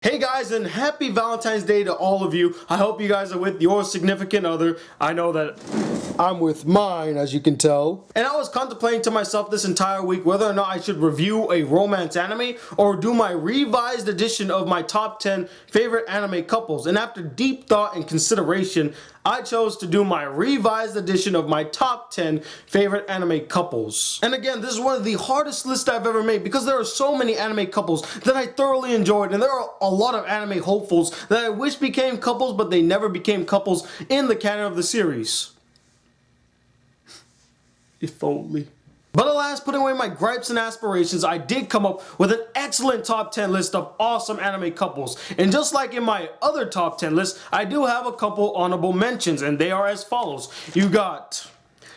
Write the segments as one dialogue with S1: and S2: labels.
S1: Hey guys, and happy Valentine's Day to all of you. I hope you guys are with your significant other. I know that I'm with mine, as you can tell. And I was contemplating to myself this entire week whether or not I should review a romance anime or do my revised edition of my top 10 favorite anime couples. And after deep thought and consideration, I chose to do my revised edition of my top 10 favorite anime couples. And again, this is one of the hardest lists I've ever made because there are so many anime couples that I thoroughly enjoyed, and there are a lot of anime hopefuls that I wish became couples, but they never became couples in the canon of the series. If only. But alas, putting away my gripes and aspirations, I did come up with an excellent top 10 list of awesome anime couples. And just like in my other top 10 list, I do have a couple honorable mentions, and they are as follows. You got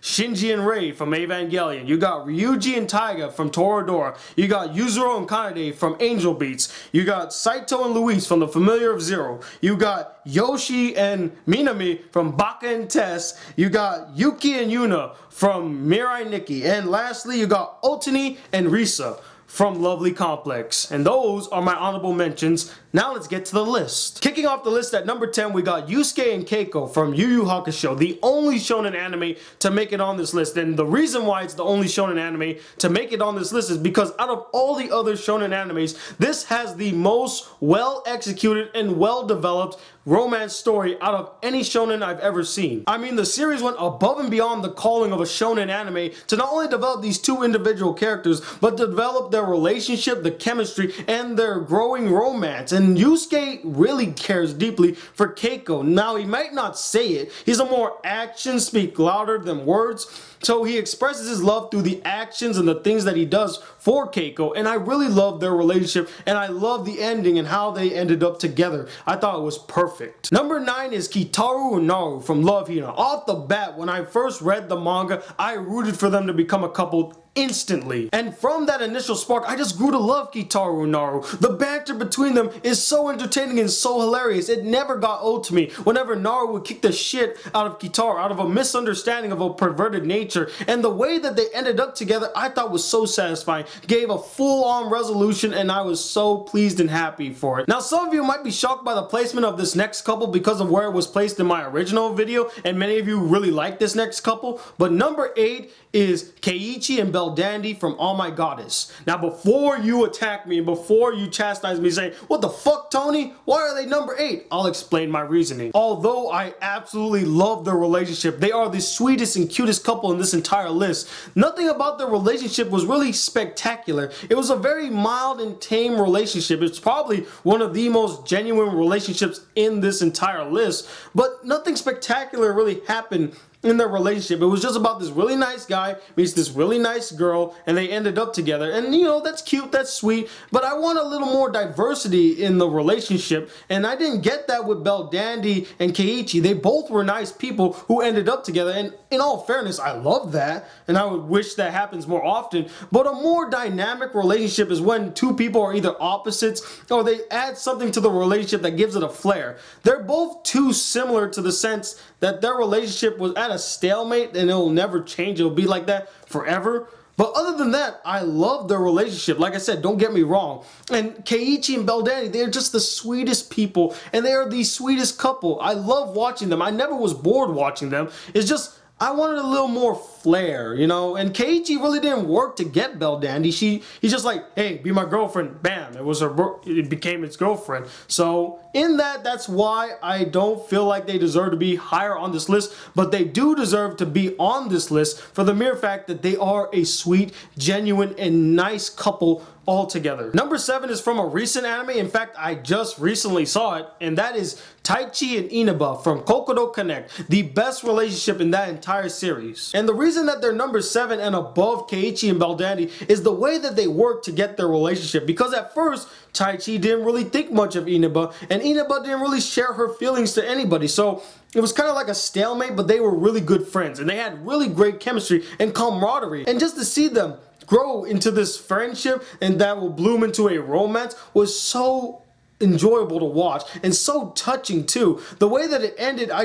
S1: Shinji and Rei from Evangelion. You got Ryuji and Taiga from Toradora. You got Yuzuru and Kanade from Angel Beats. You got Saito and Luis from The Familiar of Zero. You got Yoshi and Minami from Baka and Test. You got Yuki and Yuna from Mirai Nikki. And lastly, you got Otani and Risa from Lovely Complex. And those are my honorable mentions. Now let's get to the list. Kicking off the list at number 10, we got Yusuke and Keiko from Yu Yu Hakusho, the only shonen anime to make it on this list. And the reason why it's the only shonen anime to make it on this list is because out of all the other shonen animes, this has the most well executed and well developed romance story out of any shonen I've ever seen. I mean, the series went above and beyond the calling of a shonen anime to not only develop these two individual characters, but to develop their relationship, the chemistry, and their growing romance. And Yusuke really cares deeply for Keiko. Now, he might not say it. He's a more actions speak louder than words. So he expresses his love through the actions and the things that he does for Keiko. And I really love their relationship. And I love the ending and how they ended up together. I thought it was perfect. Number 9 is Keytar and Naru from Love Hina. Off the bat, when I first read the manga, I rooted for them to become a couple instantly. And from that initial spark, I just grew to love Keytar and Naru. The banter between them is so entertaining and so hilarious. It never got old to me whenever Naru would kick the shit out of Keytar out of a misunderstanding of a perverted nature. And the way that they ended up together, I thought was so satisfying. Gave a full-on resolution, and I was so pleased and happy for it. Now, some of you might be shocked by the placement of this next couple because of where it was placed in my original video, and many of you really like this next couple. But number 8 is Keiichi and Dandy from All My Goddess. Now, before you attack me and before you chastise me saying, what the fuck, Tony? Why are they number 8? I'll explain my reasoning. Although I absolutely love their relationship, they are the sweetest and cutest couple in this entire list. Nothing about their relationship was really spectacular. It was a very mild and tame relationship. It's probably one of the most genuine relationships in this entire list, but nothing spectacular really happened in their relationship. It was just about this really nice guy meets this really nice girl, and they ended up together. And you know, that's cute, that's sweet, but I want a little more diversity in the relationship, and I didn't get that with Dandy and Keiichi. They both were nice people who ended up together, and in all fairness, I love that, and I would wish that happens more often. But a more dynamic relationship is when two people are either opposites or they add something to the relationship that gives it a flair. They're both too similar to the sense that their relationship was at a stalemate and it'll never change. It'll be like that forever. But other than that, I love their relationship. Like I said, don't get me wrong. And Keiichi and Dandy, they're just the sweetest people, and they are the sweetest couple. I love watching them. I never was bored watching them. It's just, I wanted a little more flair, you know, and Keiichi really didn't work to get Dandy. He's just like, hey, be my girlfriend, bam, it became his girlfriend. So in that's why I don't feel like they deserve to be higher on this list, but they do deserve to be on this list for the mere fact that they are a sweet, genuine, and nice couple altogether. Number 7 is from a recent anime. In fact, I just recently saw it, and that is Taichi and Inaba from Kokoro Connect, the best relationship in that entire series. And the reason that they're number 7 and above Keiichi and Dandy is the way that they work to get their relationship. Because at first, Taichi didn't really think much of Inaba, and Inaba didn't really share her feelings to anybody. So it was kind of like a stalemate, but they were really good friends, and they had really great chemistry and camaraderie. And just to see them grow into this friendship and that will bloom into a romance was so enjoyable to watch and so touching too. The way that it ended, I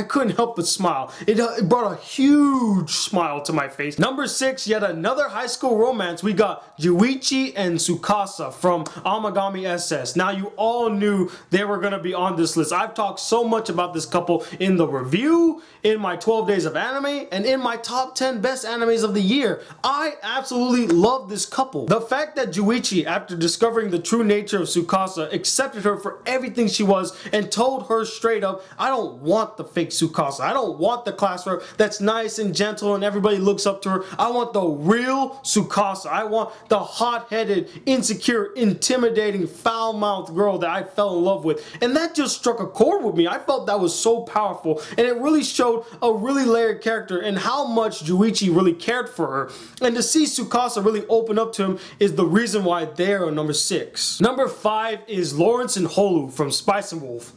S1: couldn't help but smile. It brought a huge smile to my face. Number 6, yet another high school romance. We got Yuichi and Tsukasa from Amigami SS. Now you all knew they were going to be on this list. I've talked so much about this couple in the review, in my 12 days of anime, and in my top 10 best animes of the year. I absolutely love this couple. The fact that Yuichi, after discovering the true nature of Tsukasa, accepted her for everything she was and told her straight up, I don't want the fake Tsukasa. I don't want the class rep that's nice and gentle and everybody looks up to her. I want the real Tsukasa. I want the hot-headed, insecure, intimidating, foul-mouthed girl that I fell in love with. And that just struck a chord with me. I felt that was so powerful, and it really showed a really layered character and how much Yuichi really cared for her. And to see Tsukasa really open up to him is the reason why they're on number 6. Number 5 is Lawrence and Holu from Spice and Wolf.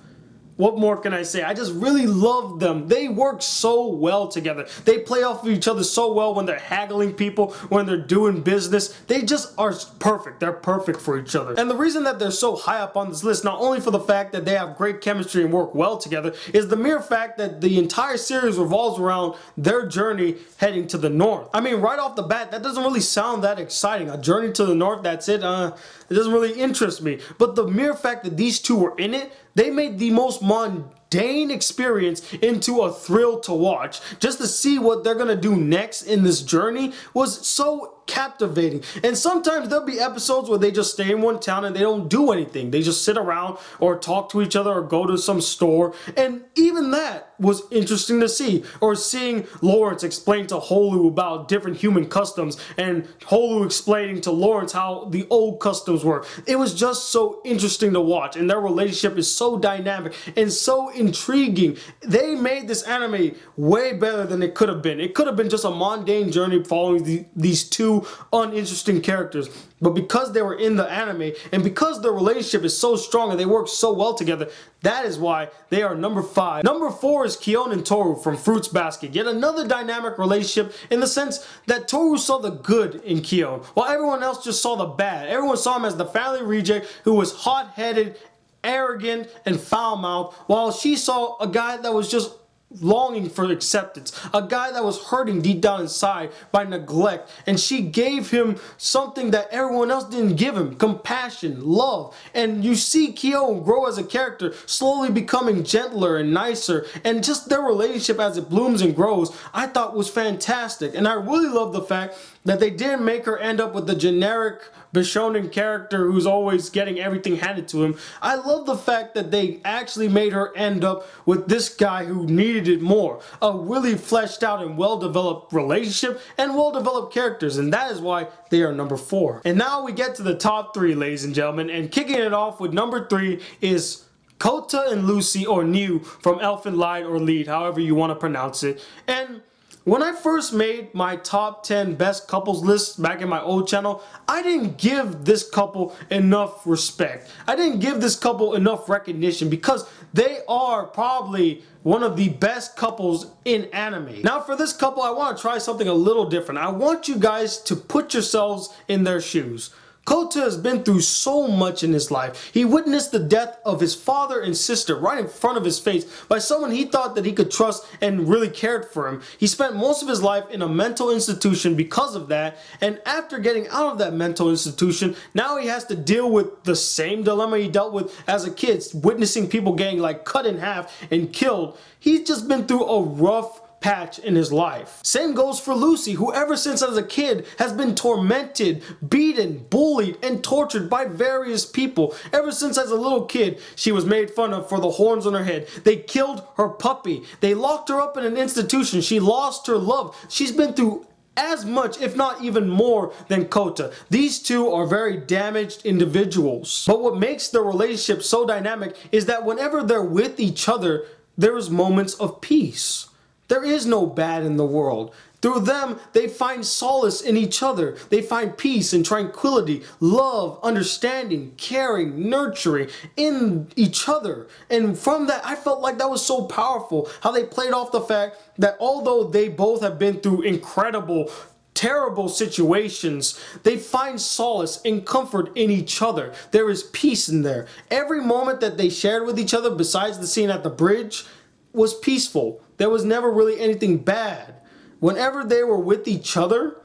S1: What more can I say? I just really love them. They work so well together. They play off of each other so well when they're haggling people, when they're doing business. They just are perfect. They're perfect for each other. And the reason that they're so high up on this list, not only for the fact that they have great chemistry and work well together, is the mere fact that the entire series revolves around their journey heading to the north. I mean, right off the bat, that doesn't really sound that exciting. A journey to the north, that's it. It doesn't really interest me. But the mere fact that these two were in it, they made the most mundane experience into a thrill to watch. Just to see what they're gonna do next in this journey was so captivating. And sometimes there'll be episodes where they just stay in one town and they don't do anything. They just sit around or talk to each other or go to some store. And even that was interesting to see. Or seeing Lawrence explain to Holu about different human customs and Holu explaining to Lawrence how the old customs work. It was just so interesting to watch, and their relationship is so dynamic and so intriguing. They made this anime way better than it could have been. It could have been just a mundane journey following these two uninteresting characters, but because they were in the anime and because their relationship is so strong and they work so well together, that is why they are number 5. Number 4 is Kion and Toru from Fruits Basket. Yet another dynamic relationship in the sense that Toru saw the good in Kion, while everyone else just saw the bad. Everyone saw him as the family reject who was hot-headed, arrogant, and foul-mouthed, while she saw a guy that was just longing for acceptance, a guy that was hurting deep down inside by neglect, and she gave him something that everyone else didn't give him: compassion, love. And you see Kion grow as a character, slowly becoming gentler and nicer, and just their relationship as it blooms and grows, I thought was fantastic. And I really love the fact that they didn't make her end up with the generic Bishonen character who's always getting everything handed to him. I love the fact that they actually made her end up with this guy who needed it more. A really fleshed out and well-developed relationship and well-developed characters, and that is why they are number 4. And now we get to the top 3, ladies and gentlemen, and kicking it off with number 3 is Kota and Lucy, or New, from Elfin Line, or Lead, however you want to pronounce it. And when I first made my top 10 best couples list back in my old channel, I didn't give this couple enough respect. I didn't give this couple enough recognition because they are probably one of the best couples in anime. Now for this couple, I want to try something a little different. I want you guys to put yourselves in their shoes. Kota has been through so much in his life. He witnessed the death of his father and sister right in front of his face by someone he thought that he could trust and really cared for him. He spent most of his life in a mental institution because of that, and after getting out of that mental institution, now he has to deal with the same dilemma he dealt with as a kid, witnessing people getting like cut in half and killed. He's just been through a rough patch in his life. Same goes for Lucy, who ever since as a kid has been tormented, beaten, bullied, and tortured by various people. Ever since as a little kid, she was made fun of for the horns on her head. They killed her puppy. They locked her up in an institution. She lost her love. She's been through as much, if not even more, than Kota. These two are very damaged individuals. But what makes their relationship so dynamic is that whenever they're with each other, there is moments of peace. There is no bad in the world. Through them, they find solace in each other. They find peace and tranquility, love, understanding, caring, nurturing in each other. And from that, I felt like that was so powerful, how they played off the fact that although they both have been through incredible terrible situations, they find solace and comfort in each other. There is peace in there. Every moment that they shared with each other, besides the scene at the bridge, was peaceful. There was never really anything bad. Whenever they were with each other,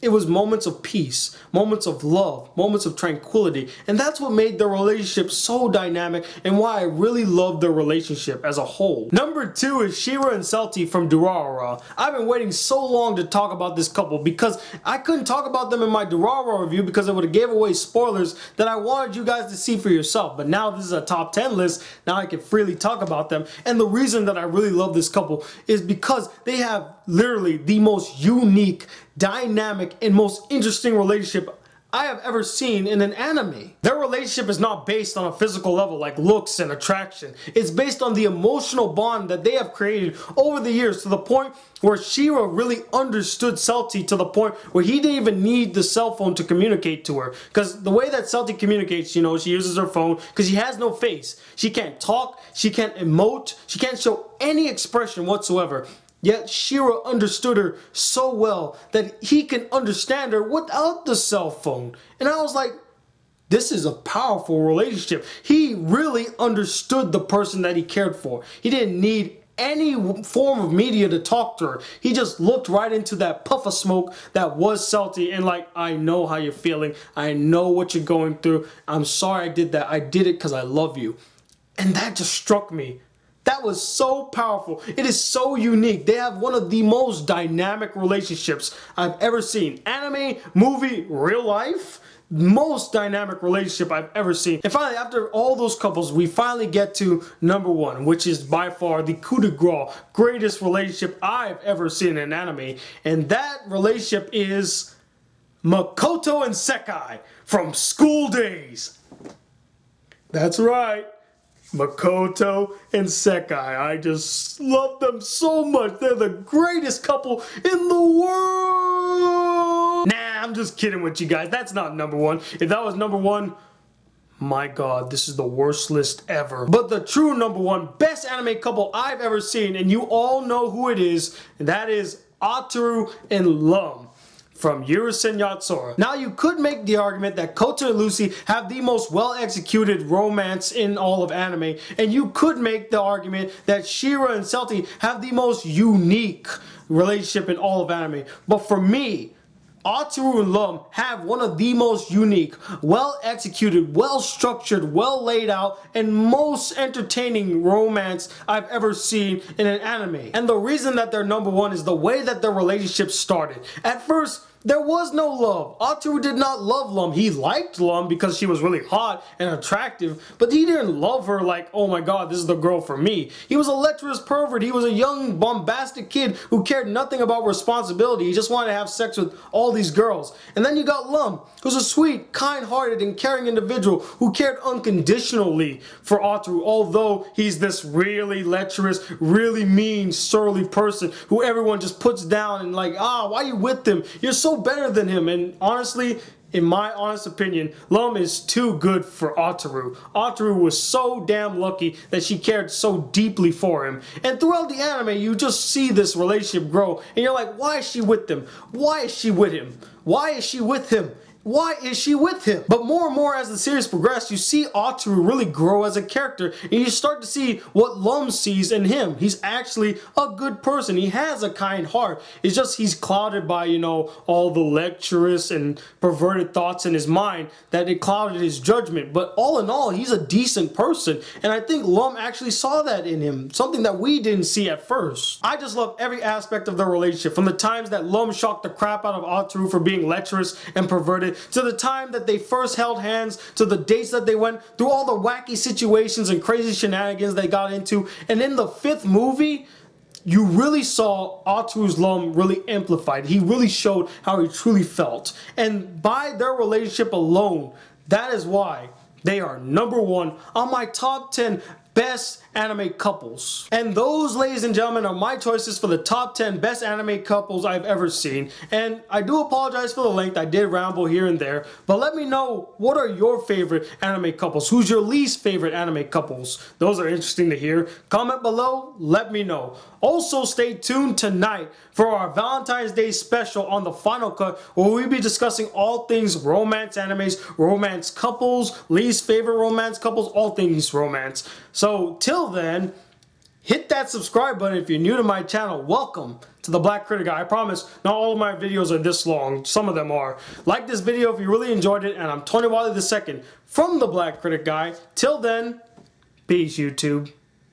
S1: it was moments of peace, moments of love, moments of tranquility, and that's what made their relationship so dynamic and why I really love their relationship as a whole. Number 2 is Shira and Celti from Durarara. I've been waiting so long to talk about this couple because I couldn't talk about them in my Durarara review because it would have gave away spoilers that I wanted you guys to see for yourself. But now this is a top 10 list, now I can freely talk about them, and the reason that I really love this couple is because they have literally the most unique, dynamic, and most interesting relationship I have ever seen in an anime. Their relationship is not based on a physical level like looks and attraction. It's based on the emotional bond that they have created over the years, to the point where Shira really understood Celti, to the point where he didn't even need the cell phone to communicate to her. Because the way that Celti communicates, you know, she uses her phone because she has no face. She can't talk, she can't emote, she can't show any expression whatsoever. Yet Shira understood her so well that he can understand her without the cell phone. And I was like, this is a powerful relationship. He really understood the person that he cared for. He didn't need any form of media to talk to her. He just looked right into that puff of smoke that was Celti and like, I know how you're feeling. I know what you're going through. I'm sorry I did that. I did it because I love you. And that just struck me. That was so powerful. It is so unique. They have one of the most dynamic relationships I've ever seen. Anime, movie, real life, most dynamic relationship I've ever seen. And finally, after all those couples, we finally get to number 1, which is by far the coup de grace, greatest relationship I've ever seen in an anime. And that relationship is Makoto and Sekai from School Days. That's right. Makoto and Sekai. I just love them so much. They're the greatest couple in the world. Nah, I'm just kidding with you guys. That's not number 1. If that was number 1, my god, this is the worst list ever. But the true number 1 best anime couple I've ever seen, and you all know who it is, and that is Ataru and Lum from Yusuke and Yatsura. Now you could make the argument that Kota and Lucy have the most well-executed romance in all of anime, and you could make the argument that Shira and Celti have the most unique relationship in all of anime. But for me, Ataru and Lum have one of the most unique, well-executed, well-structured, well-laid out, and most entertaining romance I've ever seen in an anime. And the reason that they're number 1 is the way that their relationship started. At first, there was no love. Ataru did not love Lum. He liked Lum because she was really hot and attractive, but he didn't love her like, oh my god, this is the girl for me. He was a lecherous pervert. He was a young, bombastic kid who cared nothing about responsibility. He just wanted to have sex with all these girls. And then you got Lum, who's a sweet, kind-hearted, and caring individual who cared unconditionally for Ataru, although he's this really lecherous, really mean, surly person who everyone just puts down and like, why are you with him? You're so better than him. And honestly, in my honest opinion, Lum is too good for Ataru. Ataru was so damn lucky that she cared so deeply for him. And throughout the anime, you just see this relationship grow, and you're like, why is she with him? Why is she with him? Why is she with him? Why is she with him? But more and more as the series progressed, you see Ataru really grow as a character, and you start to see what Lum sees in him. He's actually a good person. He has a kind heart. It's just he's clouded by, you know, all the lecherous and perverted thoughts in his mind that it clouded his judgment. But all in all, he's a decent person, and I think Lum actually saw that in him, something that we didn't see at first. I just love every aspect of their relationship, from the times that Lum shocked the crap out of Ataru for being lecherous and perverted, to the time that they first held hands, to the dates that they went through, all the wacky situations and crazy shenanigans they got into. And in the 5th movie, you really saw Ataru's Lum really amplified. He really showed how he truly felt. And by their relationship alone, that is why they are number 1 on my top 10 best anime couples. And those, ladies and gentlemen, are my choices for the top 10 best anime couples I've ever seen. And I do apologize for the length, I did ramble here and there, but let me know, what are your favorite anime couples? Who's your least favorite anime couples? Those are interesting to hear. Comment below, let me know. Also, stay tuned tonight for our Valentine's Day special on the Final Cut, where we'll be discussing all things romance animes, romance couples, least favorite romance couples, all things romance. So till then, hit that subscribe button if you're new to my channel. Welcome to the Black Critic Guy. I promise not all of my videos are this long. Some of them are. Like this video if you really enjoyed it, and I'm Tony Wiley II from the Black Critic Guy. Till then, peace YouTube.